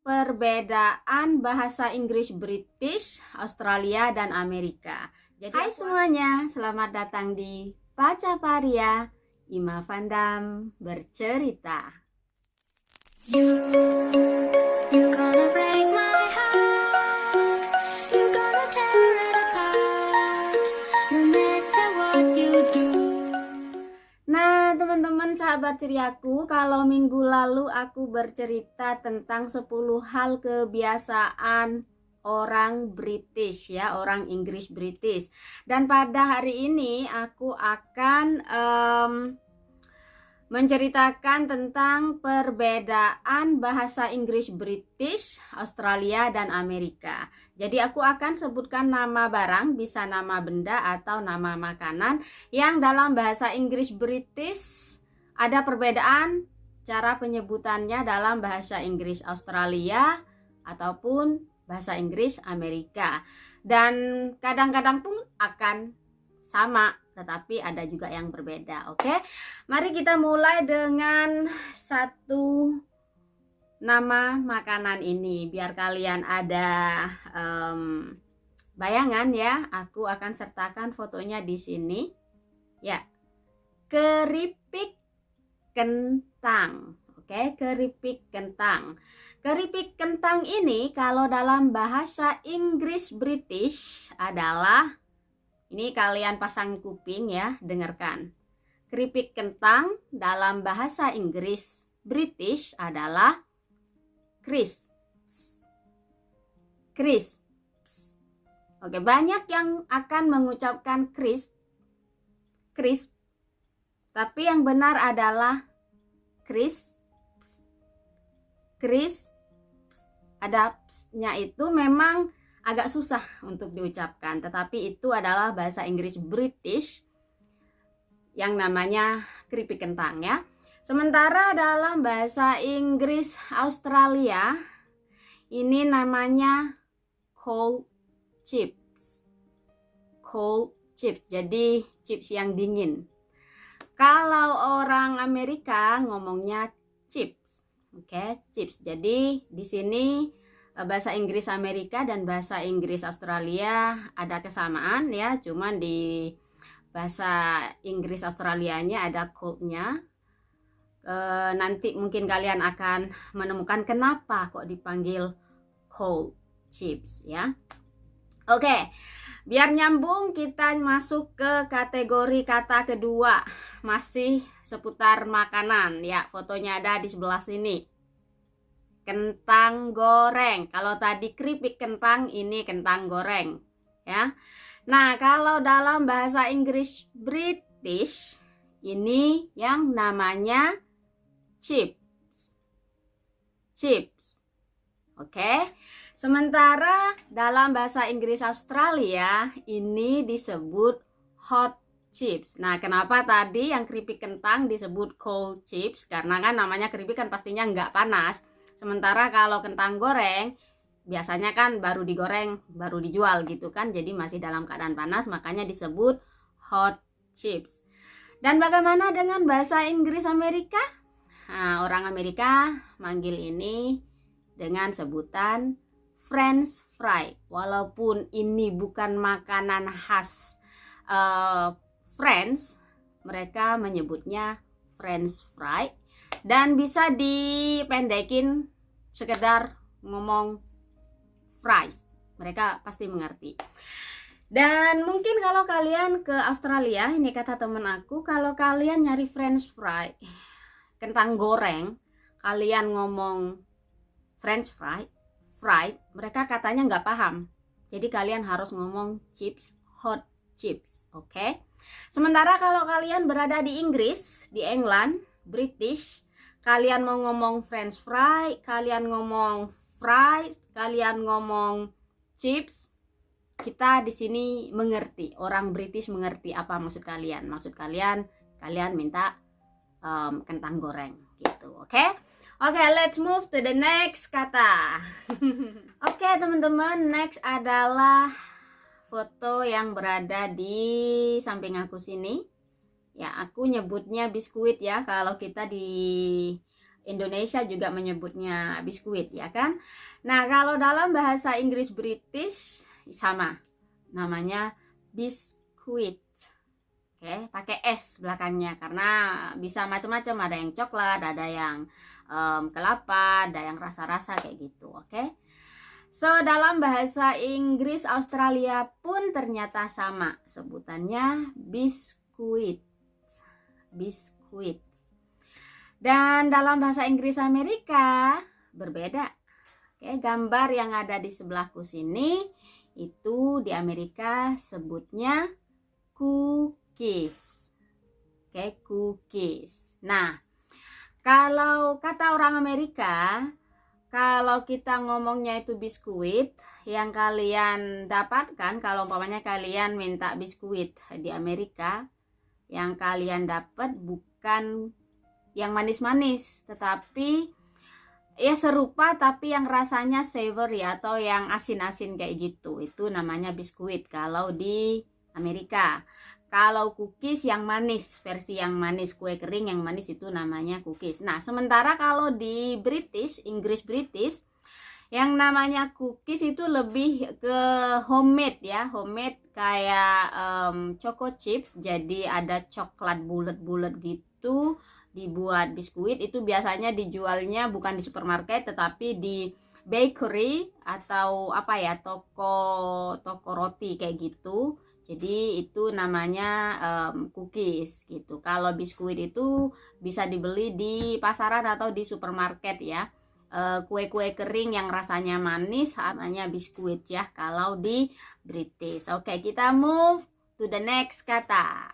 perbedaan bahasa Inggris British, Australia, dan Amerika. Jadi, hai semuanya, selamat datang di Paca Paria, Ima Vandam bercerita. You gonna break my heart, you gonna tear it apart, no matter what you do. Nah, teman-teman sahabat ceriaku, kalau minggu lalu aku bercerita tentang 10 hal kebiasaan orang British ya, orang Inggris British. Dan pada hari ini aku akan menceritakan tentang perbedaan bahasa Inggris British, Australia, dan Amerika. Jadi aku akan sebutkan nama barang, bisa nama benda atau nama makanan yang dalam bahasa Inggris British ada perbedaan cara penyebutannya dalam bahasa Inggris Australia ataupun bahasa Inggris Amerika. Dan kadang-kadang pun akan sama, tetapi ada juga yang berbeda. Oke, mari kita mulai dengan satu nama makanan ini, biar kalian ada bayangan ya. Aku akan sertakan fotonya di sini ya. Keripik kentang. Oke, keripik kentang. Keripik kentang ini kalau dalam bahasa Inggris British adalah, ini kalian pasang kuping ya, dengarkan. Keripik kentang dalam bahasa Inggris British adalah crisps. Crisps. Oke, banyak yang akan mengucapkan crisp, tapi yang benar adalah crisps. Crisps. Ada nya itu memang agak susah untuk diucapkan, tetapi itu adalah bahasa Inggris British yang namanya keripik kentang ya. Sementara dalam bahasa Inggris Australia ini namanya cold chips. Cold chips, jadi chips yang dingin. Kalau orang Amerika ngomongnya chips. Oke, chips. Jadi di sini bahasa Inggris Amerika dan bahasa Inggris Australia ada kesamaan ya, cuman di bahasa Inggris Australianya ada cold-nya. Nanti mungkin kalian akan menemukan kenapa kok dipanggil cold chips ya. Oke, biar nyambung kita masuk ke kategori kata kedua, masih seputar makanan ya. Fotonya ada di sebelah sini. Kentang goreng. Kalau tadi keripik kentang, ini kentang goreng ya. Nah, kalau dalam bahasa Inggris British ini yang namanya chips. Chips. Oke. Sementara dalam bahasa Inggris Australia ini disebut hot chips. Nah, kenapa tadi yang keripik kentang disebut cold chips? Karena kan namanya keripik kan pastinya nggak panas. Sementara kalau kentang goreng biasanya kan baru digoreng, baru dijual gitu kan, jadi masih dalam keadaan panas, makanya disebut hot chips. Dan bagaimana dengan bahasa Inggris Amerika? Nah, orang Amerika manggil ini dengan sebutan French fry. Walaupun ini bukan makanan khas French, mereka menyebutnya French fry. Dan bisa dipendekin sekedar ngomong fries, mereka pasti mengerti. Dan mungkin kalau kalian ke Australia, ini kata temen aku, kalau kalian nyari French fry, kentang goreng, kalian ngomong French fry, fried, mereka katanya nggak paham. Jadi kalian harus ngomong chips, hot chips, oke? Sementara kalau kalian berada di Inggris, di England, British, kalian mau ngomong French fry, kalian ngomong fries, kalian ngomong chips, kita di sini mengerti, orang British mengerti apa maksud kalian. Maksud kalian minta kentang goreng gitu, oke? Oke, let's move to the next kata. Oke, teman-teman, next adalah foto yang berada di samping aku sini. Ya, aku nyebutnya biskuit ya kalau kita di Indonesia juga menyebutnya biskuit, ya kan? Nah, kalau dalam bahasa Inggris British sama, namanya biskuit. Oke, pakai S belakangnya karena bisa macam-macam, ada yang coklat, ada yang kelapa, ada yang rasa-rasa kayak gitu. Oke. So, dalam bahasa Inggris Australia pun ternyata sama, sebutannya biskuit. Biskuit. Dan dalam bahasa Inggris Amerika berbeda. Oke, gambar yang ada di sebelahku sini itu di Amerika sebutnya cookies. Oke, cookies. Nah, kalau kata orang Amerika, kalau kita ngomongnya itu biskuit, yang kalian dapatkan kalau umpamanya kalian minta biskuit di Amerika, yang kalian dapat bukan yang manis-manis, tetapi ya serupa tapi yang rasanya savory atau yang asin-asin kayak gitu. Itu namanya biskuit kalau di Amerika. Kalau cookies yang manis, versi yang manis, kue kering yang manis itu namanya cookies. Nah, sementara kalau di British, Inggris British, yang namanya cookies itu lebih ke homemade ya, homemade kayak choco chip. Jadi ada coklat bulat-bulat gitu, dibuat biskuit. Itu biasanya dijualnya bukan di supermarket tetapi di bakery atau apa ya, toko roti kayak gitu. Jadi itu namanya cookies gitu. Kalau biskuit itu bisa dibeli di pasaran atau di supermarket ya. Kue-kue kering yang rasanya manis namanya biskuit ya kalau di British. Oke, kita move to the next kata.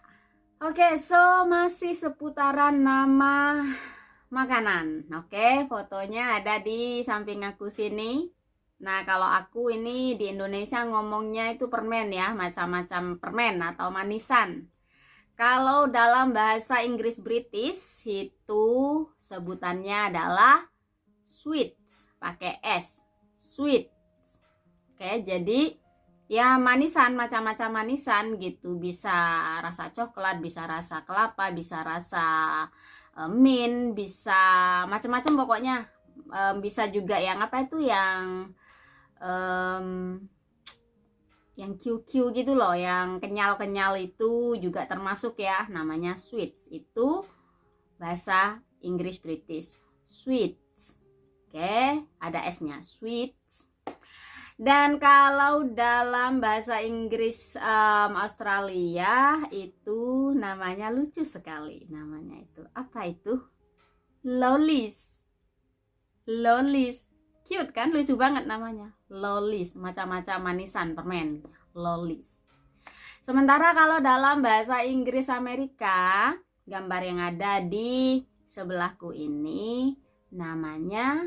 Oke, so masih seputaran nama makanan. Oke, fotonya ada di samping aku sini. Nah, kalau aku ini di Indonesia ngomongnya itu permen ya, macam-macam permen atau manisan. Kalau dalam bahasa Inggris British itu sebutannya adalah sweets, pakai S, sweet. Oke, jadi ya manisan, macam-macam manisan gitu, bisa rasa coklat, bisa rasa kelapa, bisa rasa mint, bisa macam-macam pokoknya. Bisa juga yang apa itu yang QQ gitu loh, yang kenyal-kenyal itu juga termasuk ya, namanya sweets. Itu bahasa Inggris British, sweet. Oke, ada S-nya, sweets. Dan kalau dalam bahasa Inggris Australia itu namanya lucu sekali. Namanya itu apa itu? Lollies. Lollies. Cute kan? Lucu banget namanya. Lollies, macam-macam manisan permen. Lollies. Sementara kalau dalam bahasa Inggris Amerika, gambar yang ada di sebelahku ini namanya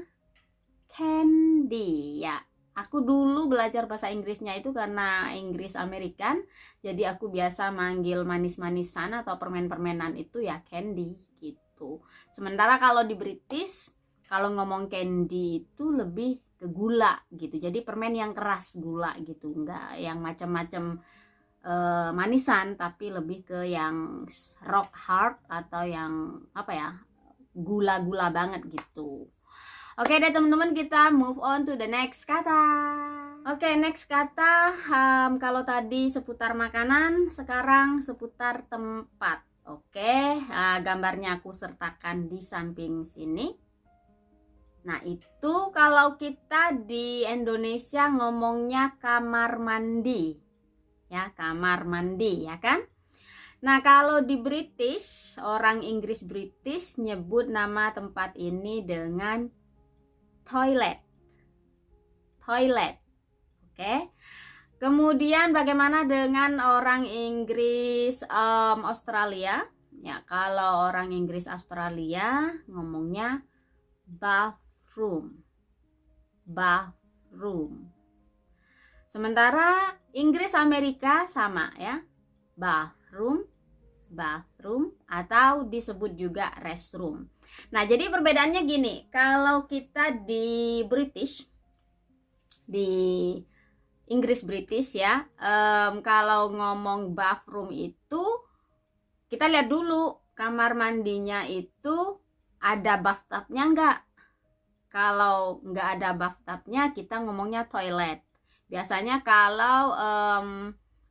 candy ya. Aku dulu belajar bahasa Inggrisnya itu karena Inggris American, jadi aku biasa manggil manis-manisan atau permen-permenan itu ya candy gitu. Sementara kalau di British, kalau ngomong candy itu lebih ke gula gitu. Jadi permen yang keras gula gitu, enggak yang macam-macam manisan, tapi lebih ke yang rock hard atau yang apa ya, gula-gula banget gitu. Oke deh teman-teman, kita move on to the next kata. Oke, next kata, kalau tadi seputar makanan, sekarang seputar tempat. Oke, gambarnya aku sertakan di samping sini. Nah, itu kalau kita di Indonesia ngomongnya kamar mandi. Ya, kamar mandi, ya kan? Nah, kalau di British, orang Inggris British nyebut nama tempat ini dengan toilet. Toilet. Oke. Kemudian bagaimana dengan orang Inggris Australia? Ya, kalau orang Inggris Australia ngomongnya bathroom. Bathroom. Sementara Inggris Amerika sama ya. Bathroom, bathroom, atau disebut juga restroom. Nah, jadi perbedaannya gini, kalau kita di British, di Inggris British ya, kalau ngomong bathroom itu kita lihat dulu kamar mandinya itu ada bathtubnya nggak? Kalau nggak ada bathtubnya, kita ngomongnya toilet. Biasanya kalau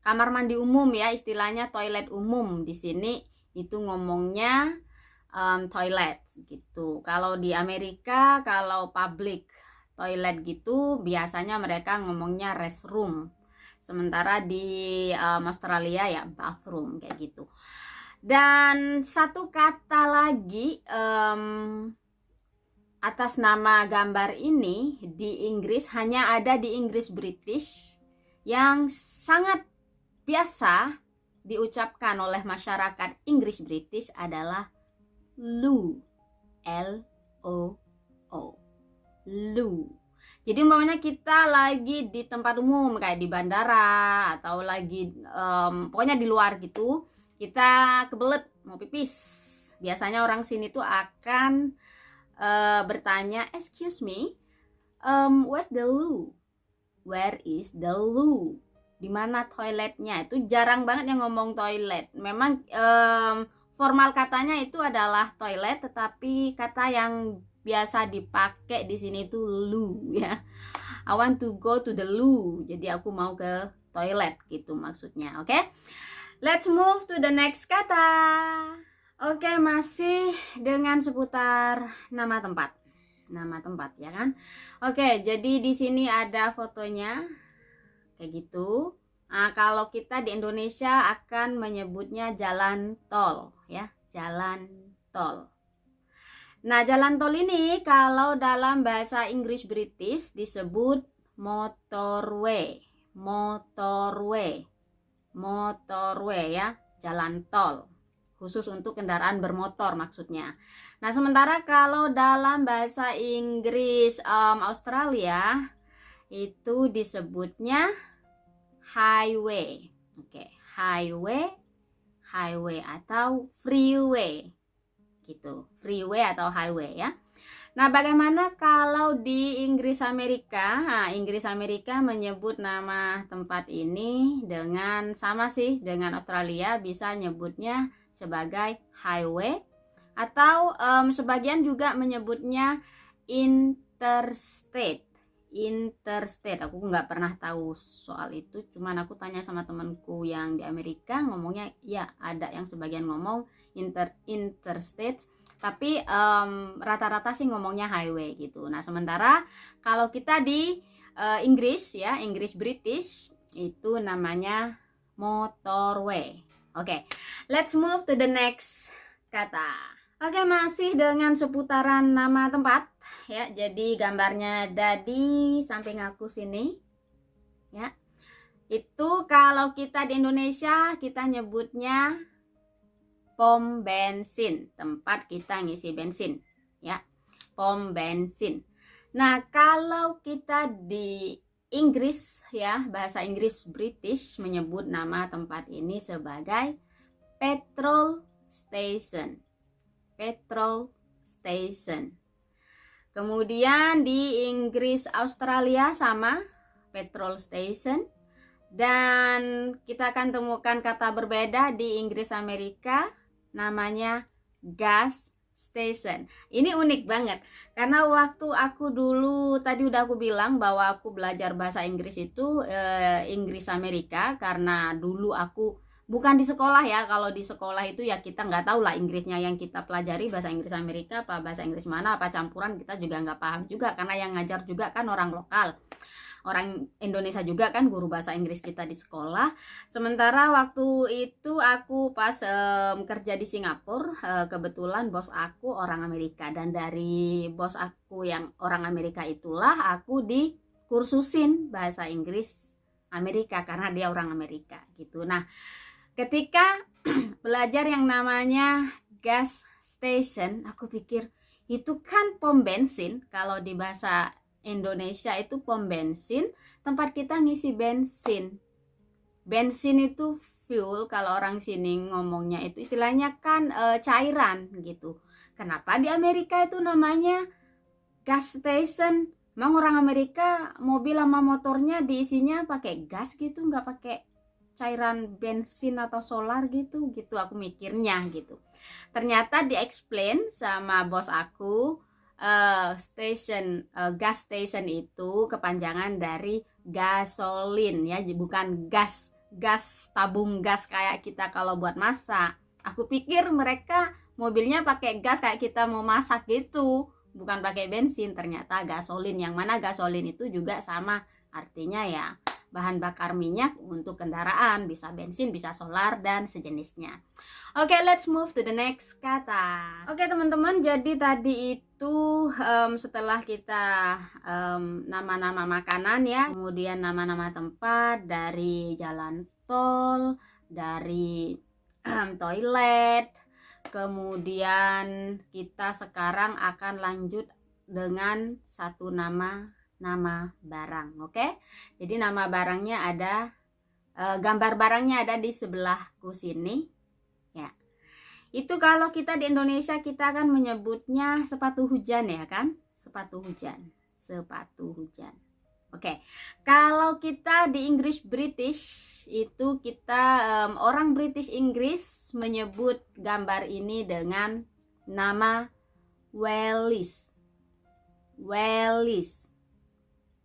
kamar mandi umum ya, istilahnya toilet umum di sini itu ngomongnya toilet gitu. Kalau di Amerika, kalau public toilet gitu, biasanya mereka ngomongnya restroom. Sementara di Australia ya bathroom kayak gitu. Dan satu kata lagi atas nama gambar ini di Inggris, hanya ada di Inggris British, yang sangat biasa diucapkan oleh masyarakat Inggris British adalah loo. L-O-O. Loo. Jadi umpamanya kita lagi di tempat umum kayak di bandara atau lagi pokoknya di luar gitu, kita kebelet mau pipis. Biasanya orang sini tuh akan bertanya, excuse me, where's the loo? Where is the loo? Di mana toiletnya? Itu jarang banget yang ngomong toilet. Memang formal katanya itu adalah toilet, tetapi kata yang biasa dipakai di sini itu loo ya. I want to go to the loo. Jadi aku mau ke toilet gitu maksudnya. Oke. Let's move to the next kata. Oke, masih dengan seputar nama tempat. Nama tempat ya kan? Oke, jadi di sini ada fotonya kayak gitu. Nah, kalau kita di Indonesia akan menyebutnya jalan tol ya, jalan tol. Nah, jalan tol ini kalau dalam bahasa Inggris British disebut motorway. Motorway. Motorway ya, jalan tol. Khusus untuk kendaraan bermotor maksudnya. Nah, sementara kalau dalam bahasa Inggris Australia itu disebutnya highway. Oke, highway, highway atau freeway. Gitu, freeway atau highway ya. Nah, bagaimana kalau di Inggris Amerika? Nah, Inggris Amerika menyebut nama tempat ini dengan sama sih dengan Australia, bisa nyebutnya sebagai highway atau sebagian juga menyebutnya interstate. Interstate, aku nggak pernah tahu soal itu, cuman aku tanya sama temanku yang di Amerika, ngomongnya ya ada yang sebagian ngomong interstate, tapi rata-rata sih ngomongnya highway gitu. Nah, sementara kalau kita di Inggris ya, Inggris British itu namanya motorway. Oke, let's move to the next kata. Oke, masih dengan seputaran nama tempat ya. Jadi gambarnya ada di samping aku sini ya. Itu kalau kita di Indonesia kita nyebutnya pom bensin, tempat kita ngisi bensin ya, pom bensin. Nah, kalau kita di Inggris ya, bahasa Inggris British menyebut nama tempat ini sebagai petrol station. Petrol station. Kemudian di Inggris Australia sama, petrol station. Dan kita akan temukan kata berbeda di Inggris Amerika, namanya gas station. Ini unik banget karena waktu aku dulu tadi udah aku bilang bahwa aku belajar bahasa Inggris itu Inggris Amerika, karena dulu aku bukan di sekolah ya. Kalau di sekolah itu ya kita nggak tahu lah Inggrisnya yang kita pelajari bahasa Inggris Amerika apa bahasa Inggris mana, apa campuran, kita juga nggak paham juga karena yang ngajar juga kan orang lokal, orang Indonesia juga kan guru bahasa Inggris kita di sekolah. Sementara waktu itu aku pas kerja di Singapura, kebetulan bos aku orang Amerika, dan dari bos aku yang orang Amerika itulah aku dikursusin bahasa Inggris Amerika karena dia orang Amerika gitu. Nah, ketika belajar yang namanya gas station, aku pikir itu kan pom bensin. Kalau di bahasa Indonesia itu pom bensin, tempat kita ngisi bensin. Bensin itu fuel, kalau orang sini ngomongnya itu istilahnya kan cairan gitu. Kenapa di Amerika itu namanya gas station? Emang orang Amerika mobil sama motornya diisinya pakai gas gitu, nggak pakai cairan bensin atau solar gitu aku mikirnya gitu. Ternyata di-explain sama bos aku, gas station itu kepanjangan dari gasolin ya, bukan gas tabung gas kayak kita kalau buat masak. Aku pikir mereka mobilnya pakai gas kayak kita mau masak gitu, bukan pakai bensin. Ternyata gasolin, yang mana gasolin itu juga sama artinya ya bahan bakar minyak untuk kendaraan, bisa bensin, bisa solar dan sejenisnya. Oke, let's move to the next kata. Oke teman-teman, jadi tadi itu setelah kita nama-nama makanan ya, kemudian nama-nama tempat, dari jalan tol, dari toilet, kemudian kita sekarang akan lanjut dengan satu nama barang. Oke, jadi nama barangnya ada, gambar barangnya ada di sebelahku sini ya. Itu kalau kita di Indonesia kita akan menyebutnya sepatu hujan ya kan, sepatu hujan. Oke, kalau kita di Inggris British itu kita orang British Inggris menyebut gambar ini dengan nama wellies.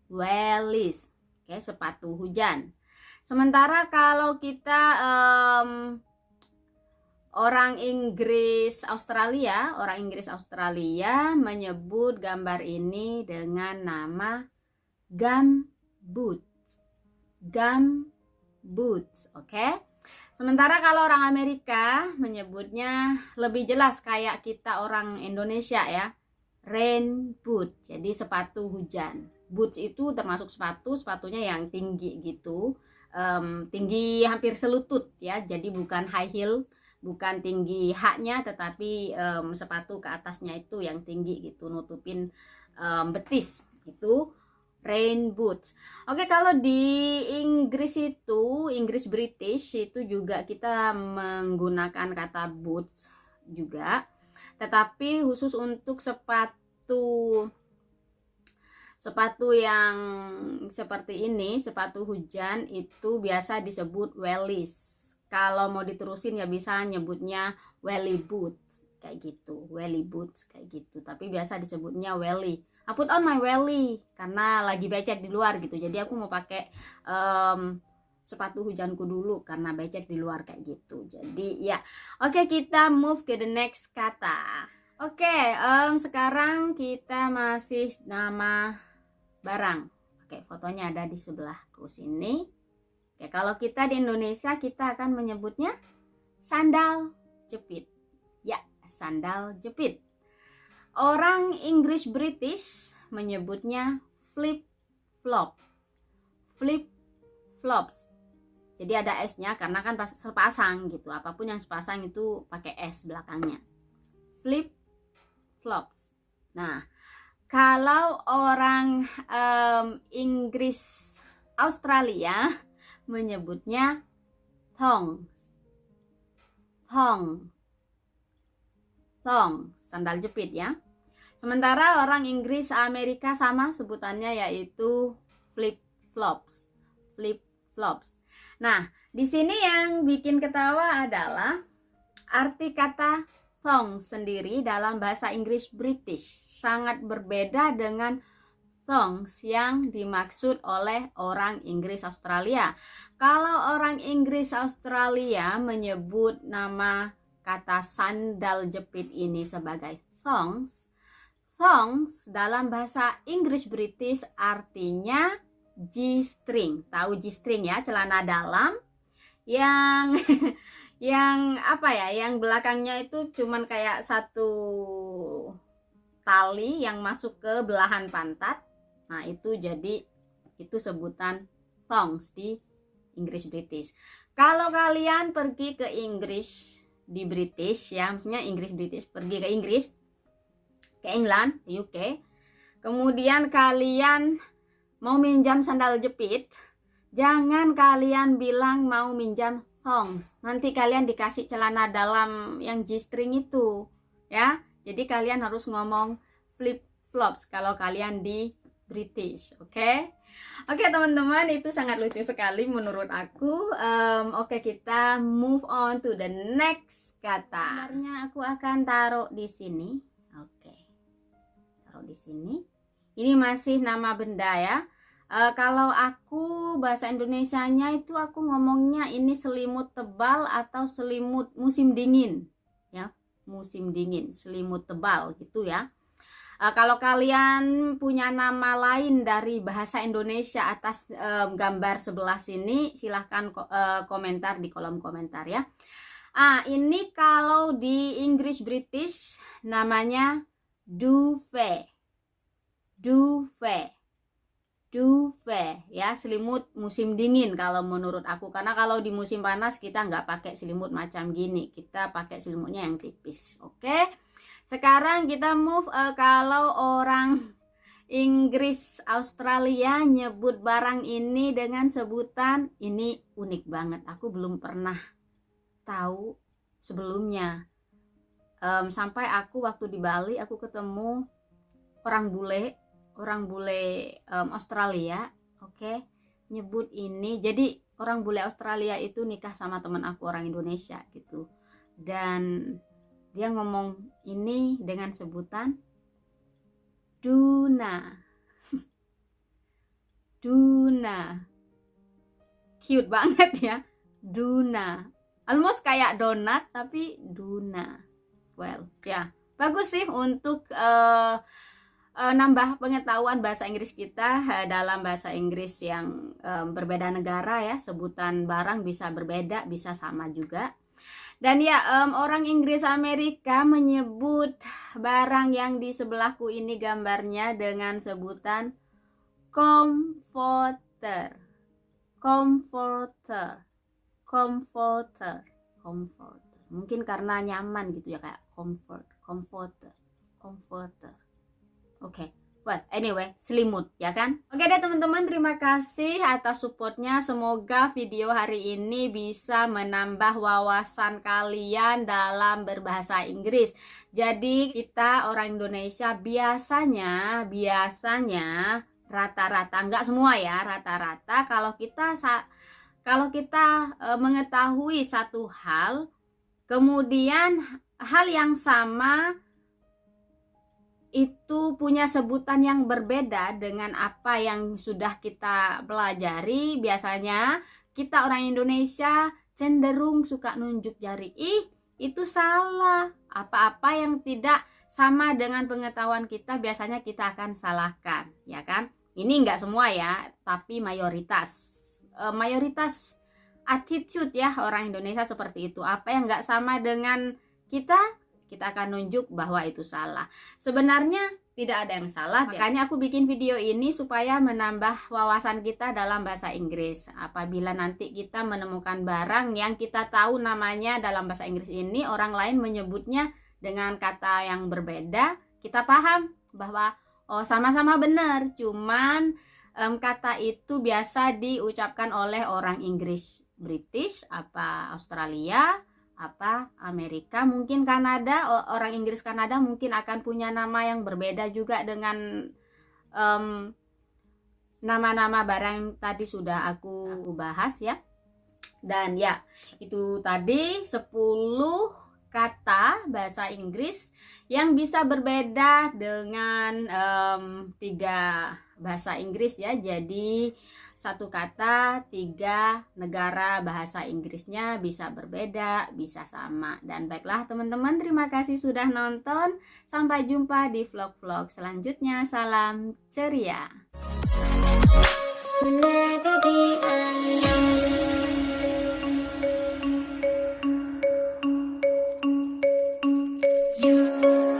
Oke, sepatu hujan. Sementara kalau kita orang Inggris Australia menyebut gambar ini dengan nama gumboots. Oke. Sementara kalau orang Amerika menyebutnya lebih jelas kayak kita orang Indonesia ya, rain boot. Jadi sepatu hujan. Boots itu termasuk sepatunya yang tinggi gitu, tinggi hampir selutut ya. Jadi bukan high heel, bukan tinggi haknya, tetapi sepatu ke atasnya itu yang tinggi gitu, nutupin betis. Itu rain boots. Oke, kalau di Inggris itu, Inggris British itu juga kita menggunakan kata boots juga, tetapi khusus untuk sepatu yang seperti ini, sepatu hujan itu biasa disebut wellies. Kalau mau diterusin ya bisa nyebutnya welly boots kayak gitu, welly boots kayak gitu. Tapi biasa disebutnya welly. I put on my welly karena lagi becek di luar gitu. Jadi aku mau pakai sepatu hujanku dulu karena becek di luar kayak gitu. Jadi ya, oke, kita move ke the next kata. Oke, sekarang kita masih nama barang. Oke, fotonya ada di sebelahku sini. Oke, kalau kita di Indonesia kita akan menyebutnya sandal jepit. Ya, sandal jepit. Orang Inggris British menyebutnya flip flops. Jadi ada S-nya karena kan sepasang gitu. Apapun yang sepasang itu pakai S belakangnya. Flip flops. Nah, kalau orang Inggris Australia menyebutnya thongs, sandal jepit ya. Sementara orang Inggris Amerika sama sebutannya yaitu flip flops. Nah, di sini yang bikin ketawa adalah arti kata thongs sendiri dalam bahasa Inggris British sangat berbeda dengan thongs yang dimaksud oleh orang Inggris Australia. Kalau orang Inggris Australia menyebut nama kata sandal jepit ini sebagai thongs dalam bahasa Inggris British artinya G-string. Tahu G-string ya, celana dalam yang yang apa ya, yang belakangnya itu cuman kayak satu tali yang masuk ke belahan pantat. Nah, itu jadi itu sebutan thongs di Inggris British. Kalau kalian pergi ke Inggris di British ya, maksudnya Inggris British pergi ke Inggris, ke England, UK, kemudian kalian mau minjam sandal jepit, jangan kalian bilang mau minjam thongs. Nanti kalian dikasih celana dalam yang G-string itu ya. Jadi kalian harus ngomong flip flops kalau kalian di British. Oke, teman-teman, itu sangat lucu sekali menurut aku. Oke, kita move on to the next kata. Sebenarnya aku akan taruh di sini. Oke, taruh di sini. Ini masih nama benda ya. Kalau aku bahasa Indonesianya itu aku ngomongnya ini selimut tebal atau selimut musim dingin ya, musim dingin, selimut tebal gitu ya. Kalau kalian punya nama lain dari bahasa Indonesia atas gambar sebelah sini, silahkan komentar di kolom komentar ya. Ini kalau di Inggris British namanya duvet. Duvet ya, selimut musim dingin kalau menurut aku, karena kalau di musim panas kita nggak pakai selimut macam gini, kita pakai selimutnya yang tipis. Oke, sekarang kita move kalau orang Inggris Australia nyebut barang ini dengan sebutan, ini unik banget, aku belum pernah tahu sebelumnya. Sampai aku waktu di Bali aku ketemu orang bule Australia, oke, nyebut ini. Jadi orang bule Australia itu nikah sama teman aku orang Indonesia gitu, dan dia ngomong ini dengan sebutan Duna. Duna, cute banget ya, Duna, almost kayak donat tapi Duna. Well ya, bagus sih untuk nambah pengetahuan bahasa Inggris kita dalam bahasa Inggris yang berbeda negara ya. Sebutan barang bisa berbeda, bisa sama juga. Dan ya, orang Inggris Amerika menyebut barang yang di sebelahku ini gambarnya dengan sebutan comforter. Mungkin karena nyaman gitu ya, kayak comforter. Oke, well anyway, selimut ya kan. Oke deh teman-teman, terima kasih atas supportnya. Semoga video hari ini bisa menambah wawasan kalian dalam berbahasa Inggris. Jadi kita orang Indonesia biasanya rata-rata, nggak semua ya, rata-rata kalau kita mengetahui satu hal, kemudian hal yang sama itu punya sebutan yang berbeda dengan apa yang sudah kita pelajari, biasanya kita orang Indonesia cenderung suka nunjuk jari, itu salah. Apa-apa yang tidak sama dengan pengetahuan kita biasanya kita akan salahkan, ya kan. Ini enggak semua ya, tapi mayoritas attitude ya orang Indonesia seperti itu. Apa yang enggak sama dengan kita akan nunjuk bahwa itu salah. Sebenarnya tidak ada yang salah, makanya aku bikin video ini supaya menambah wawasan kita dalam bahasa Inggris. Apabila nanti kita menemukan barang yang kita tahu namanya dalam bahasa Inggris ini, orang lain menyebutnya dengan kata yang berbeda, kita paham bahwa oh sama-sama benar, cuman kata itu biasa diucapkan oleh orang Inggris British, apa Australia, apa Amerika, mungkin Kanada. Orang Inggris Kanada mungkin akan punya nama yang berbeda juga dengan nama-nama barang yang tadi sudah aku bahas ya. Dan ya, itu tadi 10 kata bahasa Inggris yang bisa berbeda dengan 3 bahasa Inggris ya. Jadi satu kata 3 negara bahasa Inggrisnya bisa berbeda, bisa sama. Dan baiklah teman-teman, terima kasih sudah nonton. Sampai jumpa di vlog-vlog selanjutnya. Salam ceria.